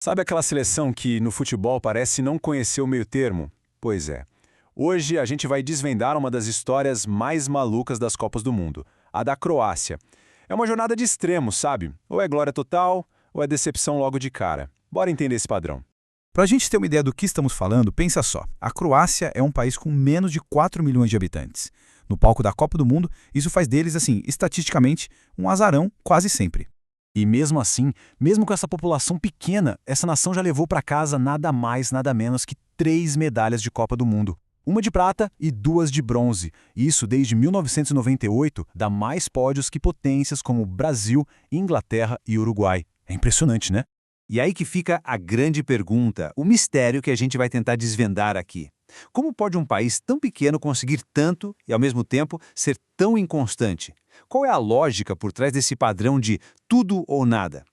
Sabe aquela seleção que no futebol parece não conhecer o meio-termo? Pois é. Hoje a gente vai desvendar uma das histórias mais malucas das Copas do Mundo, a da Croácia. É uma jornada de extremos, sabe? Ou é glória total, ou é decepção logo de cara. Bora entender esse padrão. Para a gente ter uma ideia do que estamos falando, pensa só. A Croácia é um país com menos de 4 milhões de habitantes. No palco da Copa do Mundo, isso faz deles, estatisticamente, um azarão quase sempre. E mesmo assim, mesmo com essa população pequena, essa nação já levou para casa nada mais, nada menos que 3 medalhas de Copa do Mundo. Uma de prata e 2 de bronze. Isso desde 1998 dá mais pódios que potências como Brasil, Inglaterra e Uruguai. É impressionante, né? E aí que fica a grande pergunta, o mistério que a gente vai tentar desvendar aqui. Como pode um país tão pequeno conseguir tanto e, ao mesmo tempo, ser tão inconstante? Qual é a lógica por trás desse padrão de tudo ou nada?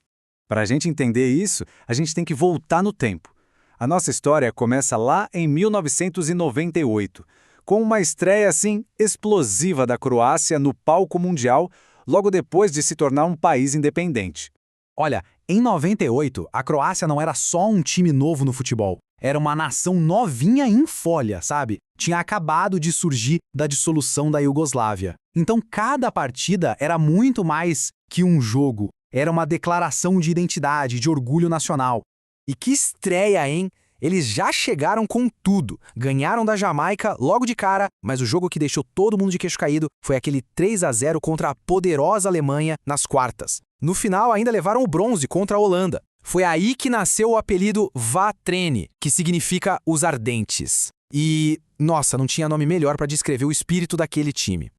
Para a gente entender isso, a gente tem que voltar no tempo. A nossa história começa lá em 1998, com uma estreia explosiva da Croácia no palco mundial, logo depois de se tornar um país independente. Olha, em 98, a Croácia não era só um time novo no futebol. Era uma nação novinha em folha, sabe? Tinha acabado de surgir da dissolução da Iugoslávia. Então, cada partida era muito mais que um jogo. Era uma declaração de identidade, de orgulho nacional. E que estreia, hein? Eles já chegaram com tudo. Ganharam da Jamaica logo de cara, mas o jogo que deixou todo mundo de queixo caído foi aquele 3-0 contra a poderosa Alemanha nas quartas. No final, ainda levaram o bronze contra a Holanda. Foi aí que nasceu o apelido Vatreni, que significa os ardentes. E, nossa, não tinha nome melhor para descrever o espírito daquele time.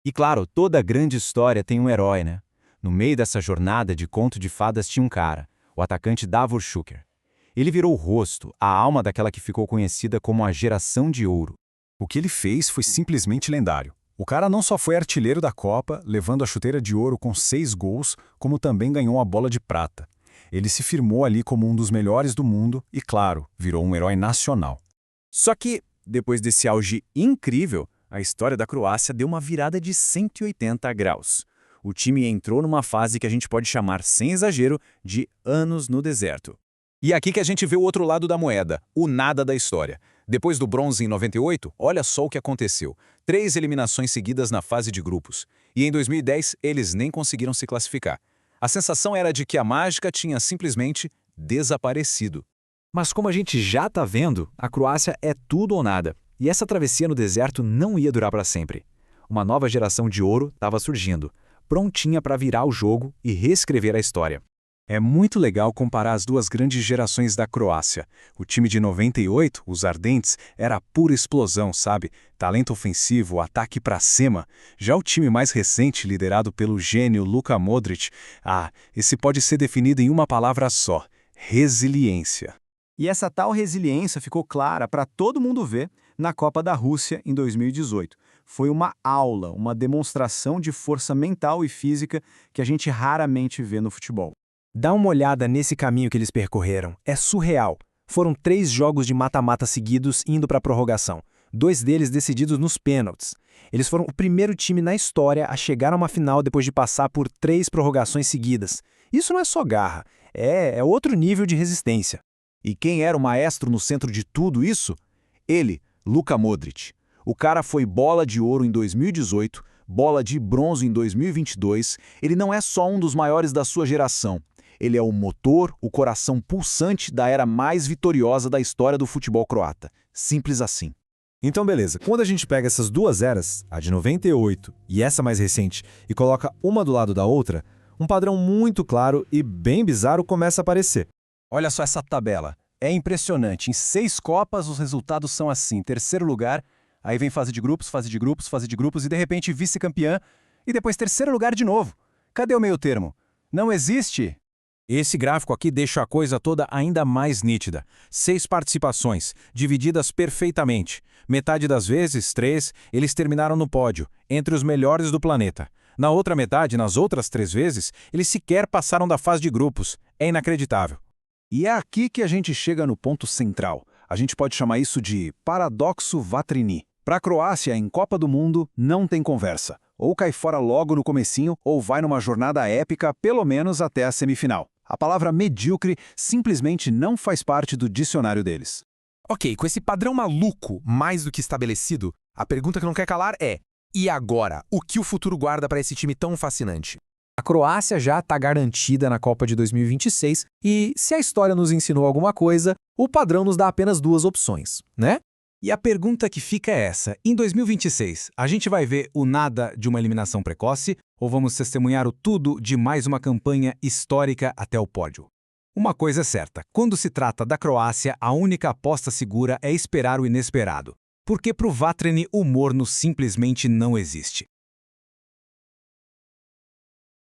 E claro, toda grande história tem um herói, né? No meio dessa jornada de conto de fadas tinha um cara, o atacante Davor Šuker. Ele virou o rosto, a alma daquela que ficou conhecida como a Geração de Ouro. O que ele fez foi simplesmente lendário. O cara não só foi artilheiro da Copa, levando a chuteira de ouro com 6 gols, como também ganhou a bola de prata. Ele se firmou ali como um dos melhores do mundo e, claro, virou um herói nacional. Só que, depois desse auge incrível, a história da Croácia deu uma virada de 180 graus. O time entrou numa fase que a gente pode chamar, sem exagero, de anos no deserto. E aqui que a gente vê o outro lado da moeda, o nada da história. Depois do bronze em 98, olha só o que aconteceu. 3 eliminações seguidas na fase de grupos. E em 2010, eles nem conseguiram se classificar. A sensação era de que a mágica tinha simplesmente desaparecido. Mas como a gente já está vendo, a Croácia é tudo ou nada. E essa travessia no deserto não ia durar para sempre. Uma nova geração de ouro estava surgindo, prontinha para virar o jogo e reescrever a história. É muito legal comparar as duas grandes gerações da Croácia. O time de 98, os Ardentes, era pura explosão, sabe? Talento ofensivo, ataque pra cima. Já o time mais recente, liderado pelo gênio Luka Modric, esse pode ser definido em uma palavra só: resiliência. E essa tal resiliência ficou clara para todo mundo ver na Copa da Rússia em 2018. Foi uma aula, uma demonstração de força mental e física que a gente raramente vê no futebol. Dá uma olhada nesse caminho que eles percorreram. É surreal. Foram 3 jogos de mata-mata seguidos indo para a prorrogação. 2 deles decididos nos pênaltis. Eles foram o primeiro time na história a chegar a uma final depois de passar por 3 prorrogações seguidas. Isso não é só garra, é outro nível de resistência. E quem era o maestro no centro de tudo isso? Ele, Luka Modric. O cara foi bola de ouro em 2018, bola de bronze em 2022. Ele não é só um dos maiores da sua geração. Ele é o motor, o coração pulsante da era mais vitoriosa da história do futebol croata. Simples assim. Então, beleza. Quando a gente pega essas duas eras, a de 98 e essa mais recente, e coloca uma do lado da outra, um padrão muito claro e bem bizarro começa a aparecer. Olha só essa tabela. É impressionante. Em 6 Copas, os resultados são assim. Terceiro lugar, aí vem fase de grupos, fase de grupos, fase de grupos, e de repente vice-campeã, e depois terceiro lugar de novo. Cadê o meio termo? Não existe. Esse gráfico aqui deixa a coisa toda ainda mais nítida. 6 participações, divididas perfeitamente. Metade das vezes, 3, eles terminaram no pódio, entre os melhores do planeta. Na outra metade, nas outras 3 vezes, eles sequer passaram da fase de grupos. É inacreditável. E é aqui que a gente chega no ponto central. A gente pode chamar isso de paradoxo Vatreni. Para a Croácia, em Copa do Mundo, não tem conversa. Ou cai fora logo no comecinho, ou vai numa jornada épica, pelo menos até a semifinal. A palavra medíocre simplesmente não faz parte do dicionário deles. Ok, com esse padrão maluco mais do que estabelecido, a pergunta que não quer calar é: e agora? O que o futuro guarda para esse time tão fascinante? A Croácia já está garantida na Copa de 2026 e, se a história nos ensinou alguma coisa, o padrão nos dá apenas duas opções, né? E a pergunta que fica é essa: em 2026, a gente vai ver o nada de uma eliminação precoce ou vamos testemunhar o tudo de mais uma campanha histórica até o pódio? Uma coisa é certa, quando se trata da Croácia, a única aposta segura é esperar o inesperado. Porque pro Vatreni o morno simplesmente não existe.